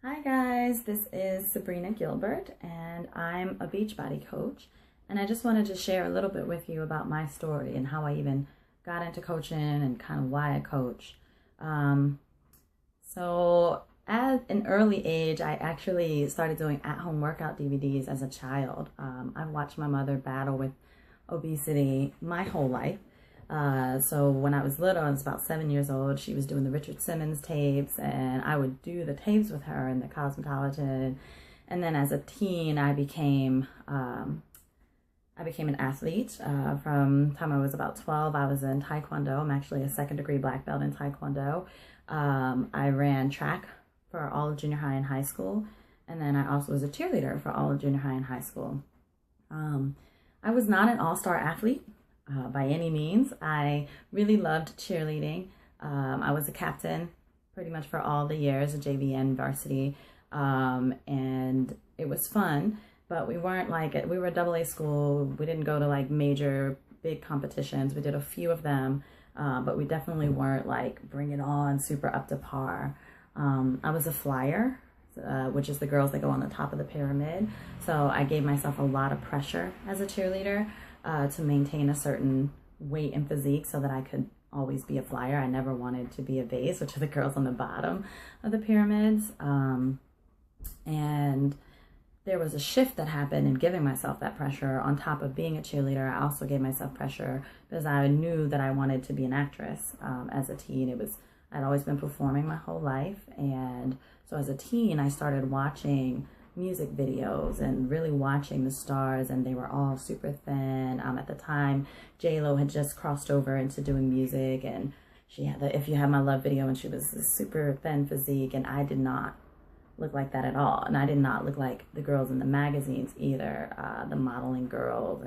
Hi guys, this is Sabrina Gilbert and I'm a Beachbody Coach, and I just wanted to share a little bit with you about my story and how I even got into coaching and kind of why I coach. Um, so at an early age, I actually started doing at-home workout DVDs as a child. I watched my mother battle with obesity my whole life. So when I was little, I was about 7 years old, she was doing the Richard Simmons tapes, and I would do the tapes with her in the cosmetology. And then as a teen, I became an athlete. From the time I was about 12, I was in Taekwondo. I'm actually a second-degree black belt in Taekwondo. I ran track for all of junior high and high school, and then I also was a cheerleader for all of junior high and high school. I was not an all-star athlete by any means. I really loved cheerleading. I was a captain pretty much for all the years, of JV and varsity, and it was fun, but we weren't we were a AA school. We didn't go to like major big competitions. We did a few of them, but we definitely weren't like bring it on, super up to par. I was a flyer, which is the girls that go on the top of the pyramid. So I gave myself a lot of pressure as a cheerleader to maintain a certain weight and physique so that I could always be a flyer. I never wanted to be a base, which are the girls on the bottom of the pyramids. And there was a shift that happened in giving myself that pressure. On top of being a cheerleader, I also gave myself pressure because I knew that I wanted to be an actress. As a teen, I'd always been performing my whole life, and so as a teen, I started watching music videos and really watching the stars, and they were all super thin. At the time, J-Lo had just crossed over into doing music, and she had the If You Have My Love video, and she was a super thin physique, and I did not look like that at all. And I did not look like the girls in the magazines either, the modeling girls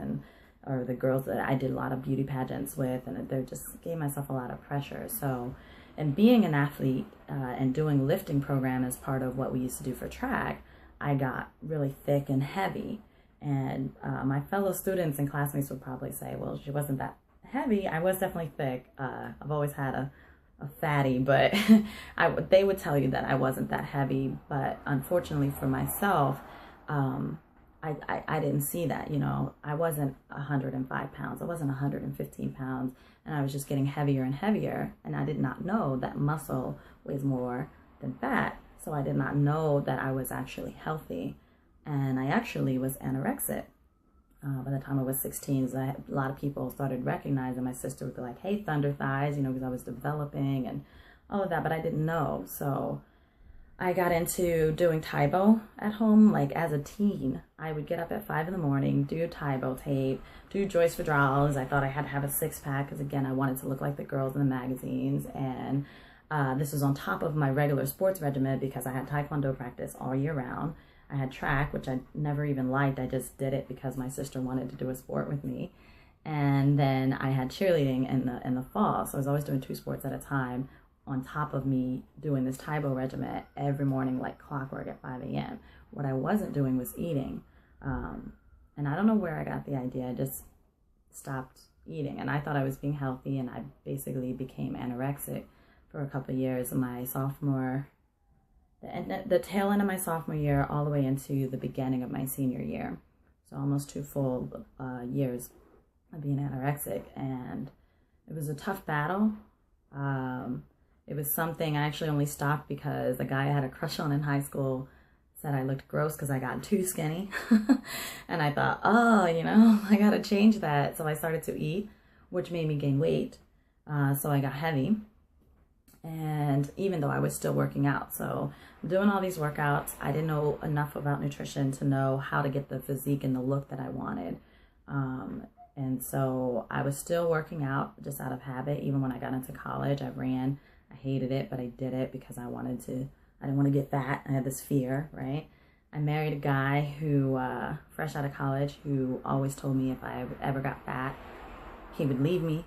or the girls that I did a lot of beauty pageants with, and they just gave myself a lot of pressure. So, and being an athlete and doing lifting program as part of what we used to do for track, I got really thick and heavy. And my fellow students and classmates would probably say, well, she wasn't that heavy. I was definitely thick. I've always had a fatty, but they would tell you that I wasn't that heavy. But unfortunately for myself, I didn't see that. I wasn't 105 pounds. I wasn't 115 pounds. And I was just getting heavier and heavier. And I did not know that muscle weighs more than fat. So I did not know that I was actually healthy. And I actually was anorexic. By the time I was 16, so a lot of people started recognizing. My sister would be like, hey, thunder thighs, because I was developing and all of that, but I didn't know. So I got into doing Tybo at home. Like as a teen, I would get up at 5 in the morning, do Tybo tape, do joist withdrawals. I thought I had to have a six-pack because, again, I wanted to look like the girls in the magazines. And this was on top of my regular sports regimen because I had Taekwondo practice all year round. I had track, which I never even liked. I just did it because my sister wanted to do a sport with me. And then I had cheerleading in the fall. So I was always doing 2 sports at a time on top of me doing this Tybo regimen every morning like clockwork at 5 a.m. What I wasn't doing was eating. And I don't know where I got the idea. I just stopped eating. And I thought I was being healthy, and I basically became anorexic for a couple of years. My sophomore, the tail end of my sophomore year all the way into the beginning of my senior year. So almost 2 full years of being anorexic. And it was a tough battle. It was something I actually only stopped because the guy I had a crush on in high school said I looked gross because I got too skinny. And I thought, oh, I got to change that. So I started to eat, which made me gain weight. So I got heavy. And even though I was still working out, so doing all these workouts, I didn't know enough about nutrition to know how to get the physique and the look that I wanted. And so I was still working out just out of habit. Even when I got into college, I ran. I hated it, but I did it because I didn't want to get fat. I had this fear, right? I married a guy who, fresh out of college, who always told me if I ever got fat, he would leave me,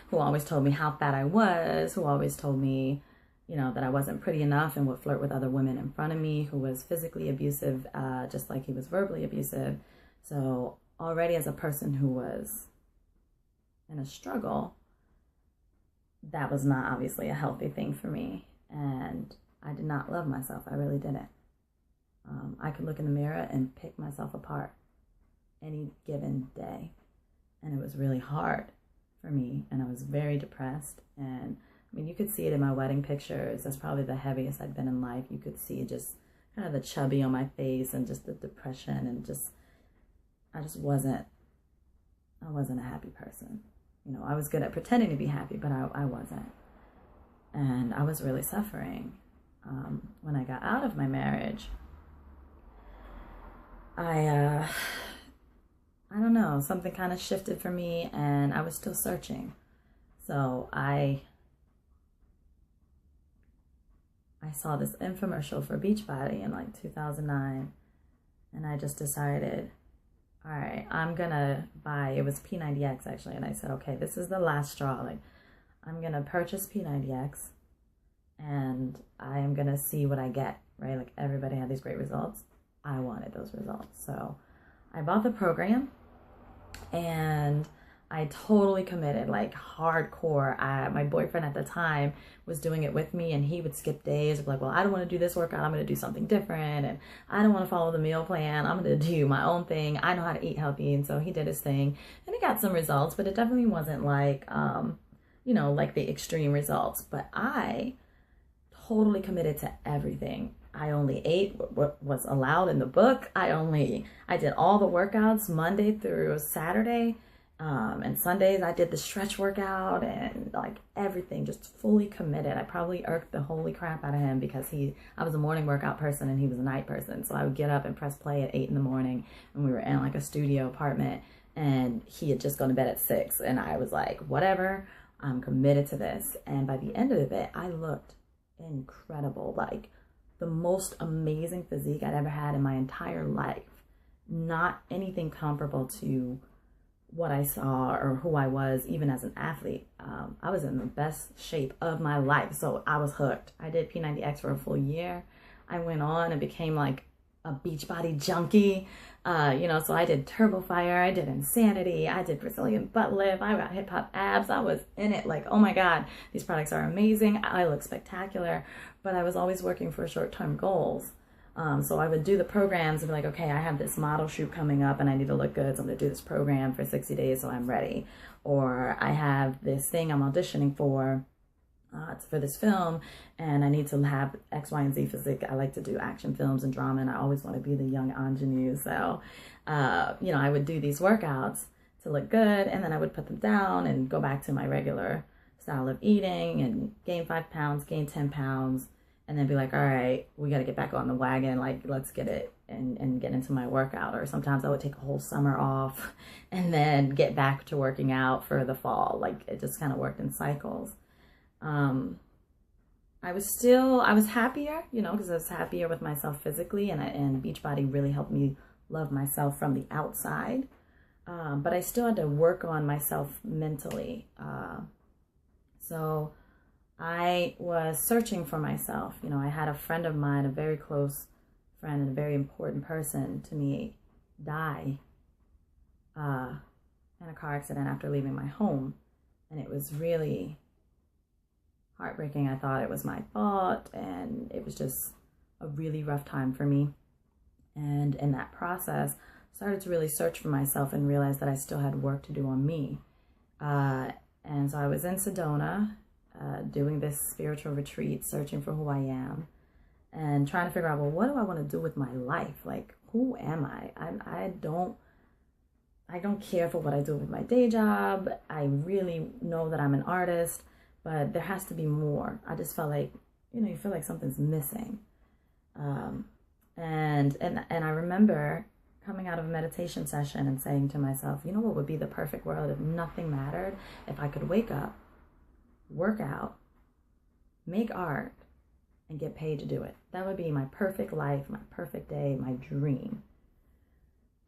who always told me how fat I was, who always told me, that I wasn't pretty enough and would flirt with other women in front of me, who was physically abusive, just like he was verbally abusive. So already as a person who was in a struggle, that was not obviously a healthy thing for me. And I did not love myself. I really didn't. I could look in the mirror and pick myself apart any given day. And it was really hard for me. And I was very depressed. And I mean, you could see it in my wedding pictures. That's probably the heaviest I'd been in life. You could see just kind of the chubby on my face and just the depression and just, I wasn't a happy person. You know, I was good at pretending to be happy, but I wasn't. And I was really suffering. When I got out of my marriage, I don't know, something kind of shifted for me, and I was still searching. So I saw this infomercial for Beachbody in like 2009, and I just decided, all right, I'm gonna buy, it was P90X actually, and I said, okay, this is the last straw. Like, I'm gonna purchase P90X, and I am gonna see what I get, right? Like, everybody had these great results. I wanted those results. So I bought the program, and I totally committed, like hardcore. My boyfriend at the time was doing it with me, and he would skip days of like, well, I don't want to do this workout. I'm going to do something different. And I don't want to follow the meal plan. I'm going to do my own thing. I know how to eat healthy. And so he did his thing, and he got some results, but it definitely wasn't like, you know, like the extreme results. But I totally committed to everything. I only ate what was allowed in the book. I did all the workouts Monday through Saturday. And Sundays I did the stretch workout and like everything, just fully committed. I probably irked the holy crap out of him because I was a morning workout person and he was a night person. So I would get up and press play at 8 in the morning, and we were in like a studio apartment, and he had just gone to bed at 6, and I was like, whatever, I'm committed to this. And by the end of it, I looked incredible, like the most amazing physique I'd ever had in my entire life. Not anything comparable to what I saw or who I was even as an athlete. I was in the best shape of my life, so I was hooked. I did P90X for a full year. I went on and became like a Beachbody junkie. You know, so I did Turbo Fire, I did Insanity, I did Brazilian butt lift, I got hip hop abs. I was in it, like, oh my God, these products are amazing. I look spectacular, but I was always working for short-term goals. So I would do the programs and be like, okay, I have this model shoot coming up and I need to look good, so I'm gonna do this program for 60 days so I'm ready. Or I have this thing I'm auditioning for this film, and I need to have X, Y, and Z physique. I like to do action films and drama, and I always want to be the young ingenue. So, you know, I would do these workouts to look good, and then I would put them down and go back to my regular style of eating and gain 5 pounds, gain 10 pounds, and then be like, all right, we got to get back on the wagon. Like, let's get it and get into my workout. Or sometimes I would take a whole summer off and then get back to working out for the fall. Like, it just kind of worked in cycles. I was happier, you know, because I was happier with myself physically, and Beachbody really helped me love myself from the outside. But I still had to work on myself mentally. So I was searching for myself. You know, I had a friend of mine, a very close friend and a very important person to me, die in a car accident after leaving my home. And it was really heartbreaking. I thought it was my fault, and it was just a really rough time for me. And in that process, I started to really search for myself and realized that I still had work to do on me. And so I was in Sedona doing this spiritual retreat, searching for who I am and trying to figure out, well, what do I want to do with my life? Like, who am I? I don't care for what I do with my day job. I really know that I'm an artist, but there has to be more. I just felt like, you know, you feel like something's missing. And I remember coming out of a meditation session and saying to myself, you know what would be the perfect world if nothing mattered? If I could wake up, work out, make art, and get paid to do it. That would be my perfect life, my perfect day, my dream.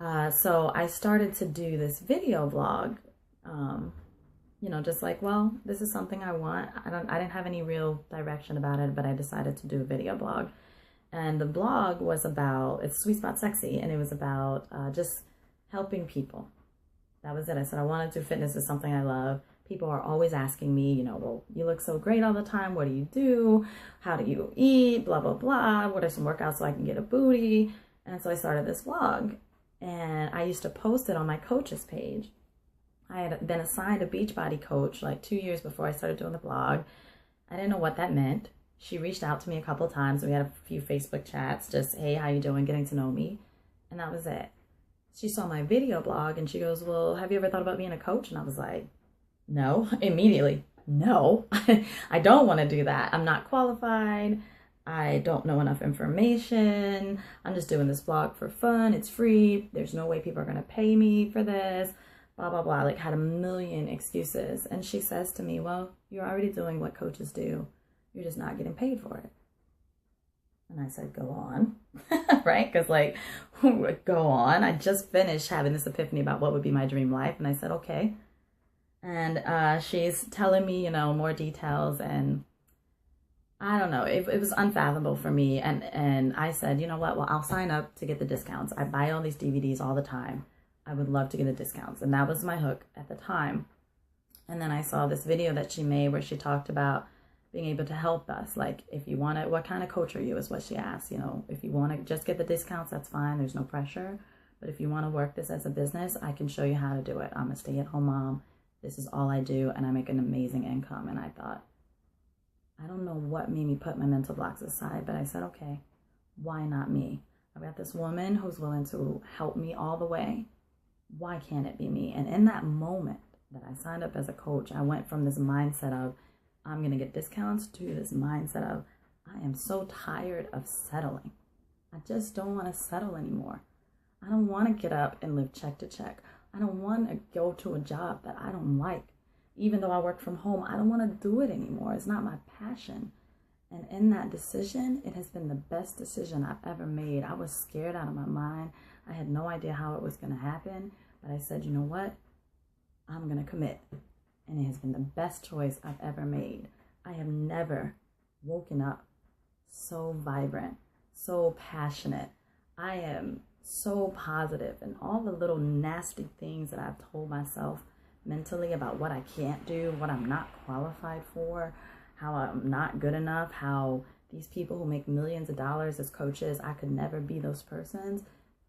So I started to do this video vlog, you know, just like, well, this is something I want. I didn't have any real direction about it, but I decided to do a video blog. And the blog was about, it's Sweet Spot Sexy, and it was about just helping people. That was it. I said I wanted to, fitness is something I love. people are always asking me, you know, well, you look so great all the time. What do you do? How do you eat? Blah, blah, blah. What are some workouts so I can get a booty? And so I started this blog, and I used to post it on my coach's page. I had been assigned a BeachBody Coach like 2 years before I started doing the blog. I didn't know what that meant. She reached out to me a couple of times. We had a few Facebook chats, just, hey, how you doing? Getting to know me. And that was it. She saw my video blog and she goes, well, have you ever thought about being a coach? And I was like, no, immediately. No, I don't want to do that. I'm not qualified. I don't know enough information. I'm just doing this blog for fun. It's free. There's no way people are going to pay me for this. Blah, blah, blah. Like, had a million excuses. And she says to me, well, you're already doing what coaches do. You're just not getting paid for it. And I said, go on, right? Because like, go on. I just finished having this epiphany about what would be my dream life. And I said, okay. And she's telling me, you know, more details, and I don't know, it was unfathomable for me. And I said, you know what, well, I'll sign up to get the discounts. I buy all these DVDs all the time. I would love to get the discounts. And that was my hook at the time. And then I saw this video that she made where she talked about being able to help us. Like, if you want to, what kind of coach are you, is what she asked. You know, if you want to just get the discounts, that's fine. There's no pressure. But if you want to work this as a business, I can show you how to do it. I'm a stay-at-home mom. This is all I do, and I make an amazing income. And I thought, I don't know what made me put my mental blocks aside, but I said, okay, why not me? I've got this woman who's willing to help me all the way. Why can't it be me? And in that moment that I signed up as a coach, I went from this mindset of, I'm going to get discounts, to this mindset of, I am so tired of settling. I just don't want to settle anymore. I don't want to get up and live check to check. I don't want to go to a job that I don't like. Even though I work from home, I don't want to do it anymore. It's not my passion. And in that decision, it has been the best decision I've ever made. I was scared out of my mind. I had no idea how it was going to happen. But I said, you know what? I'm going to commit. And it has been the best choice I've ever made. I have never woken up so vibrant, so passionate. I am so positive, and all the little nasty things that I've told myself mentally about what I can't do, what I'm not qualified for, how I'm not good enough, how these people who make millions of dollars as coaches, I could never be those persons.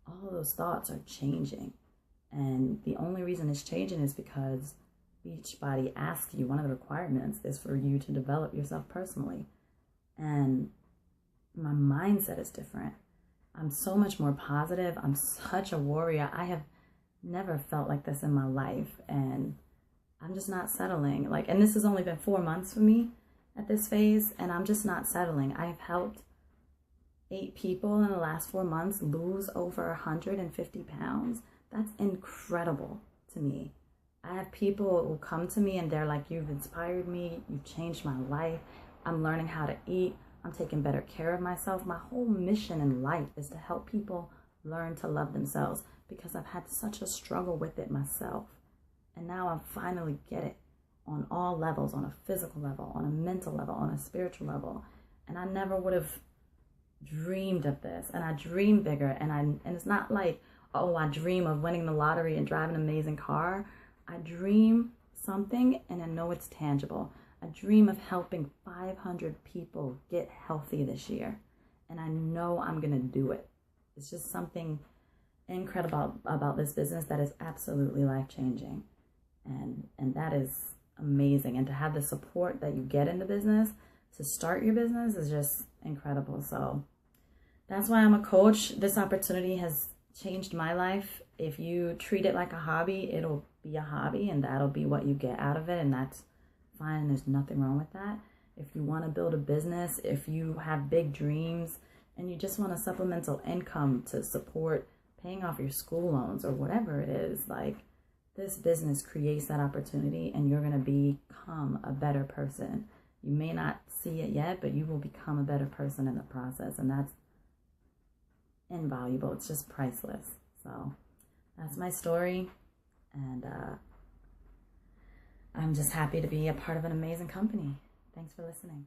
All of those thoughts are changing. And the only reason it's changing is because BeachBody asks you, one of the requirements is for you to develop yourself personally. And my mindset is different. I'm so much more positive. I'm such a warrior. I have never felt like this in my life, and I'm just not settling. Like, and this has only been 4 months for me at this phase, and I'm just not settling. I've helped 8 people in the last 4 months lose over 150 pounds. That's incredible to me. I have people who come to me and they're like, you've inspired me. You've changed my life. I'm learning how to eat. I'm taking better care of myself. My whole mission in life is to help people learn to love themselves, because I've had such a struggle with it myself. And now I finally get it on all levels, on a physical level, on a mental level, on a spiritual level. And I never would have dreamed of this. And I dream bigger. And it's not like, oh, I dream of winning the lottery and driving an amazing car. I dream something and I know it's tangible. I dream of helping 500 people get healthy this year. And I know I'm going to do it. It's just something incredible about this business that is absolutely life-changing. And that is amazing. And to have the support that you get in the business to start your business is just incredible. So that's why I'm a coach. This opportunity has changed my life. If you treat it like a hobby, it'll be a hobby, and that'll be what you get out of it, and that's fine. There's nothing wrong with that. If you want to build a business, if you have big dreams and you just want a supplemental income to support paying off your school loans or whatever it is, like, this business creates that opportunity, and you're going to become a better person. You may not see it yet, but you will become a better person in the process, and that's invaluable. It's just priceless. So that's my story, and I'm just happy to be a part of an amazing company. Thanks for listening.